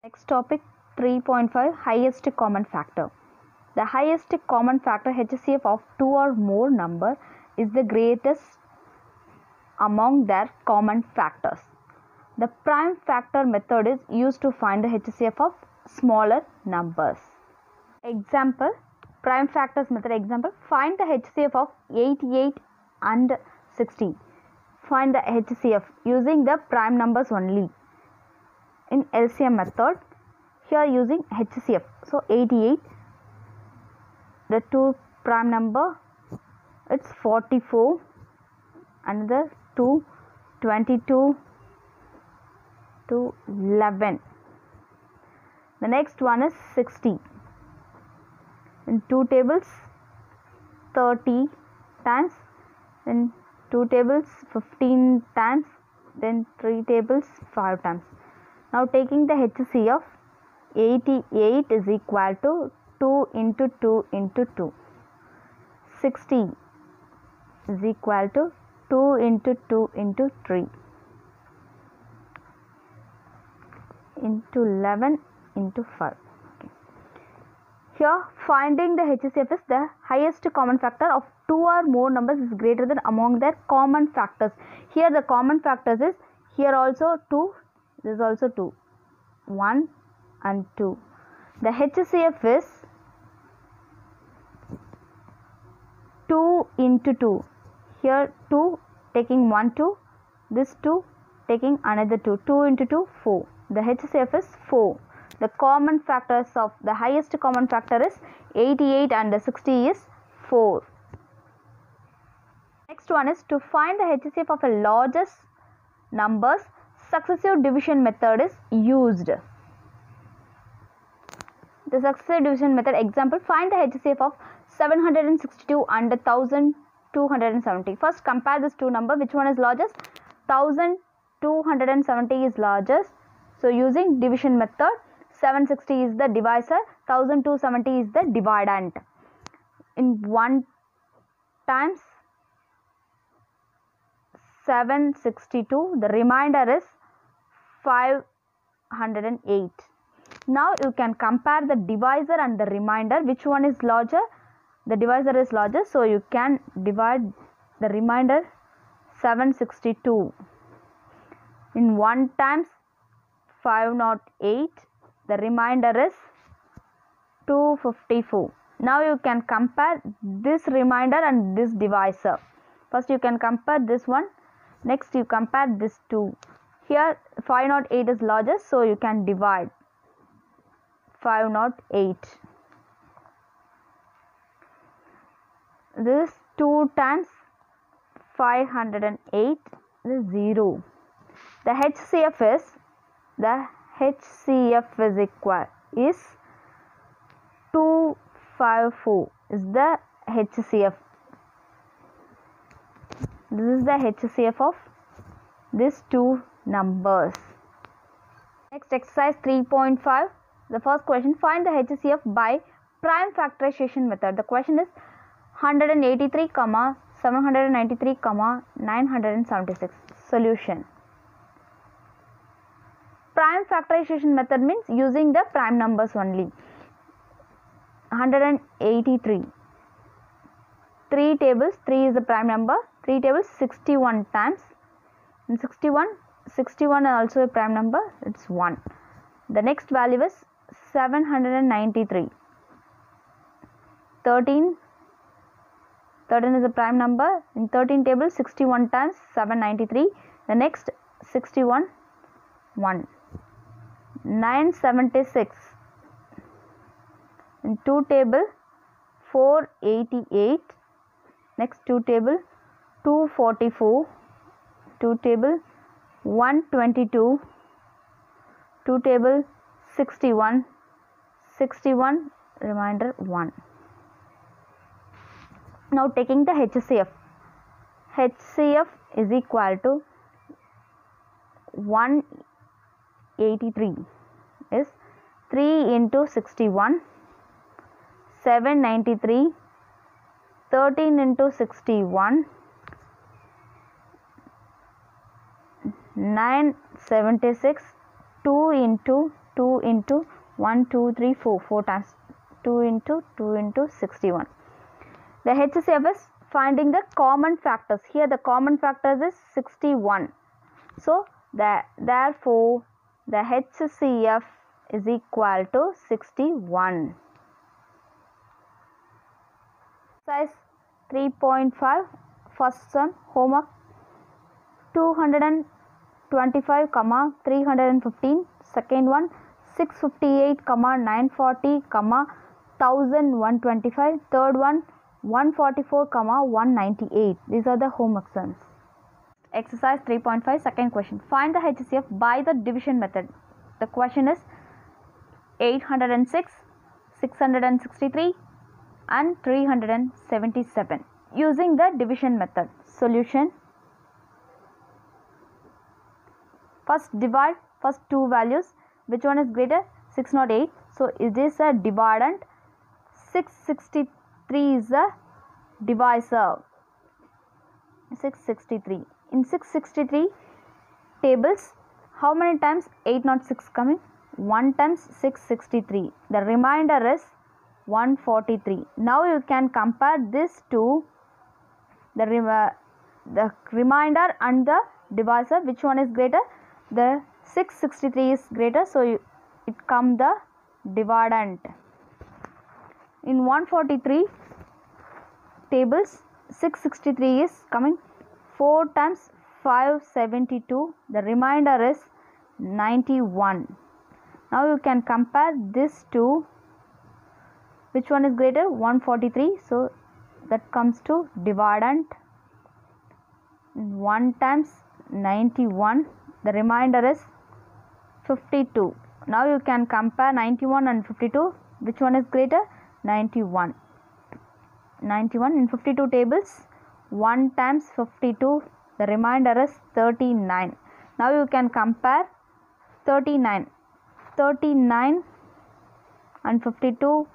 Next topic 3.5 highest common factor. The highest common factor HCF of two or more number is the greatest among their common factors. The prime factor method is used to find the HCF of smaller numbers. Example, prime factors method example, find the HCF of 88 and 60. Find the HCF using the prime numbers only. In LCM method, here using HCF. So 88, the two prime number, it's 44, another 2, 22 to 11. The next one is 60. In two tables 30 times, in two tables 15 times, then three tables 5 times. Now taking the HCF, 88 is equal to 2 into 2 into 2. 60 is equal to 2 into 2 into 3 into 11 into 5. Okay. Here finding the HCF is the highest common factor of two or more numbers is greater than among their common factors. Here the common factors is here also 2, this is also 2, 1 and 2. The HCF is 2 into 2. Here 2 taking 1 2, this 2 taking another 2. 2 into 2, 4. The HCF is 4. The common factors of the highest common factor is 88 and 60 is 4. Next one is to find the HCF of the largest numbers, successive division method is used. The successive division method example, find the HCF of 762 and 1270. First compare these two numbers, which one is largest? 1270 is largest. So using division method, 760 is the divisor, 1270 is the dividend. In 1 times 762, the remainder is 508. Now you can compare the divisor and the remainder, which one is larger? The divisor is larger, so you can divide the remainder 762. In 1 times 508, the remainder is 254. Now you can compare this remainder and this divisor. First you can compare this one, next you compare this two. Here 508 is largest, so you can divide 508. This 2 times 508 is 0. The HCF is equal is 254 is the HCF. This is the HCF of these two numbers. Next exercise 3.5. The first question, find the HCF by prime factorization method. The question is 183, 793, 976. Solution. Prime factorization method means using the prime numbers only. 183. 3 tables, 3 is the prime number. 3 tables 61 times. And 61 also a prime number, it's 1. The next value is 793. 13 is a prime number. In 13 table 61 times 793. The next 61, 1. 976. In 2 table 488. Next 2 table 244. 2 table 122. 2 table 61. 61 remainder 1. Now taking the HCF. HCF is equal to 183 is 3 into 61, 793, 13 into 61, 976, 2 into 2 into 1, 2, 3, 4. 4 times 2 into 2 into 61. The HCF is finding the common factors. Here the common factors is 61. So therefore the HCF is equal to 61. Exercise 3.5 first sum homework 225, 315. Second one 658, 940, 1125. Third one 144, 198. These are the homework sums. Exercise 3.5 second question. Find the HCF by the division method. The question is 806, 663 and 377 using the division method. Solution. First divide first two values. Which one is greater? 608. So it is a dividend. 663 is a divisor. 663. In 663 tables, how many times 806 coming? 1 times 663. The remainder is 143. Now you can compare this to the remainder and the divisor. Which one is greater? The 663 is greater, so it comes the dividend. In 143 tables, 663 is coming 4 times 572. The remainder is 91. Now you can compare this to which one is greater? 143. So that comes to dividend. 1 times 91. The remainder is 52. Now you can compare 91 and 52. Which one is greater? 91. 91 in 52 tables. 1 times 52. The remainder is 39. Now you can compare 39. 39 and 52.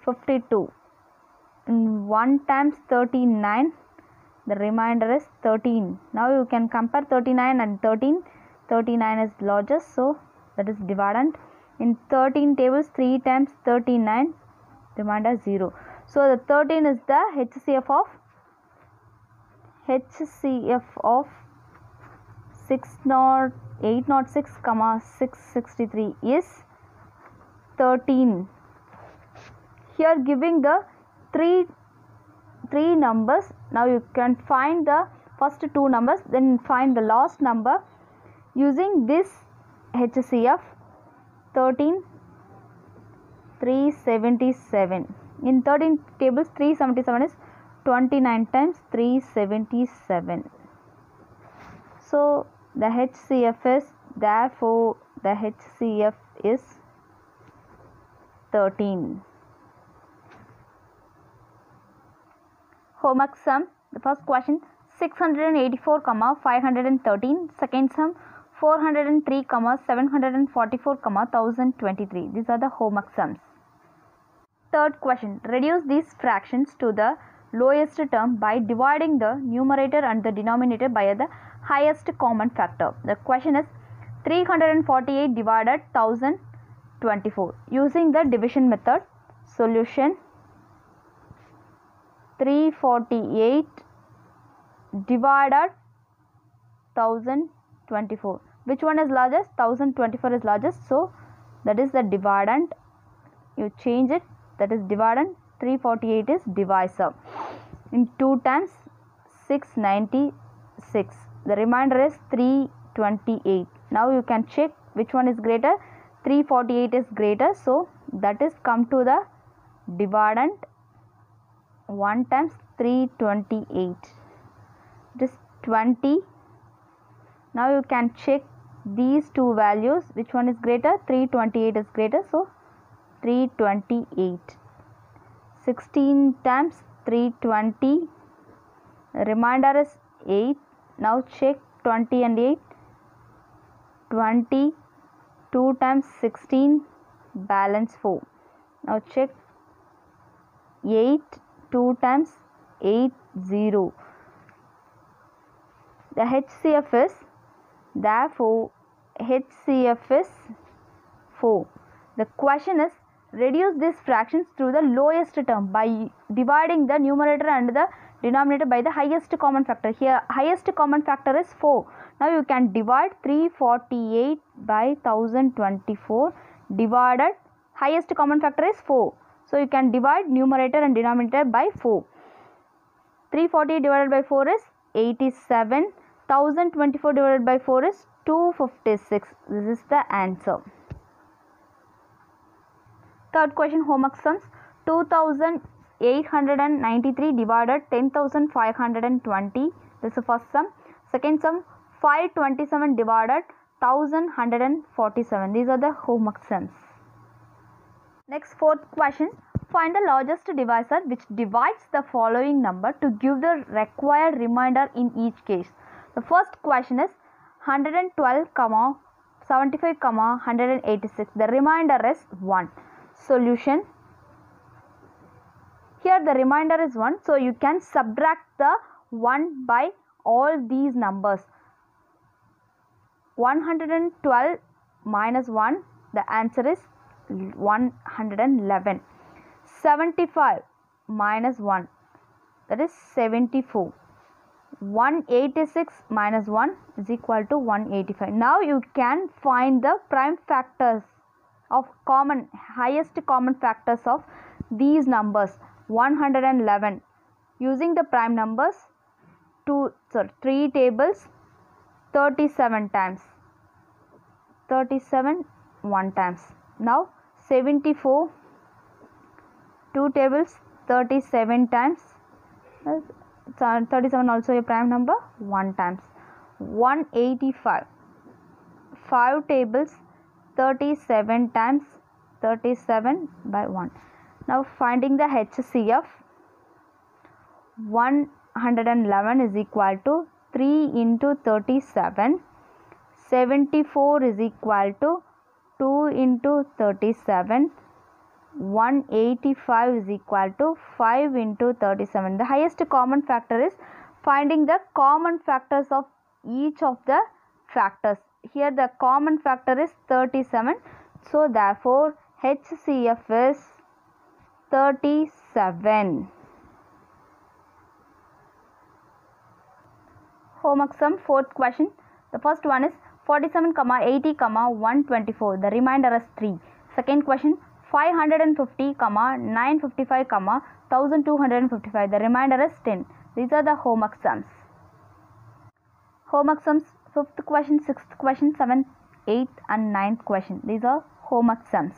52. In 1 times 39. The remainder is 13. Now you can compare 39 and 13. 39 is largest, so that is dividend. In 13 tables, 3 times 39, remainder 0. So the 13 is the HCF of 806, 663 is 13. Here giving the three numbers. Now you can find the first two numbers, then find the last number using this HCF. 13 377. In 13 tables, 377 is 29 times 377. So the HCF is, therefore the HCF is 13. Homework sum. The first question 684, 513. Second sum 403, 744, 1023. These are the homework sums. Third question. Reduce these fractions to the lowest term by dividing the numerator and the denominator by the highest common factor. The question is 348 divided 1024 using the division method. Solution. 348 divided 1024. Which one is largest? 1024 is largest, so that is the dividend. You change it, that is dividend. 348 is divisor. In 2 times 696. The remainder is 328. Now you can check which one is greater. 348 is greater, so that is come to the dividend. 1 times 328. It is 20. Now you can check these two values. Which one is greater? 328 is greater, so 328. 16 times 320. Remainder is 8. Now check 20 and 8. 20. 2 times 16. Balance 4. Now check 8. 2 times 8, 0. The HCF is, therefore HCF is 4. The question is, reduce these fractions through the lowest term by dividing the numerator and the denominator by the highest common factor. Here highest common factor is 4. Now you can divide 348 by 1024 divided highest common factor is 4. So you can divide numerator and denominator by 4. 348 divided by 4 is 87. 1024 divided by 4 is 256. This is the answer. Third question, homework sums. 2893 divided 10520. This is the first sum. Second sum, 527 divided 1147. These are the homework sums. Next, fourth question. Find the largest divisor which divides the following number to give the required remainder in each case. The first question is 112, 75, 186. The remainder is 1. Solution. Here the remainder is 1. So you can subtract the 1 by all these numbers. 112 minus 1. The answer is 111. 75 minus 1. That is 74. 186 minus 1 is equal to 185. Now you can find the prime factors of highest common factors of these numbers. 111 using the prime numbers, 3 tables, 37 times, 37 1 times. Now 74, 2 tables, 37 times, 37 also a prime number, 1 times. 185, 5 tables, 37 times, 37 by 1. Now finding the HCF. 111 is equal to 3 into 37. 74 is equal to 2 into 37. 185 is equal to 5 into 37. The highest common factor is finding the common factors of each of the factors. Here the common factor is 37. So therefore HCF is 37. Homework sum, fourth question. The first one is 47, 80, 124. The remainder is 3. Second question, 550, 955, 1255. The remainder is 10. These are the homework sums. Homework sums, fifth question, sixth question, seventh, eighth and ninth question. These are homework sums.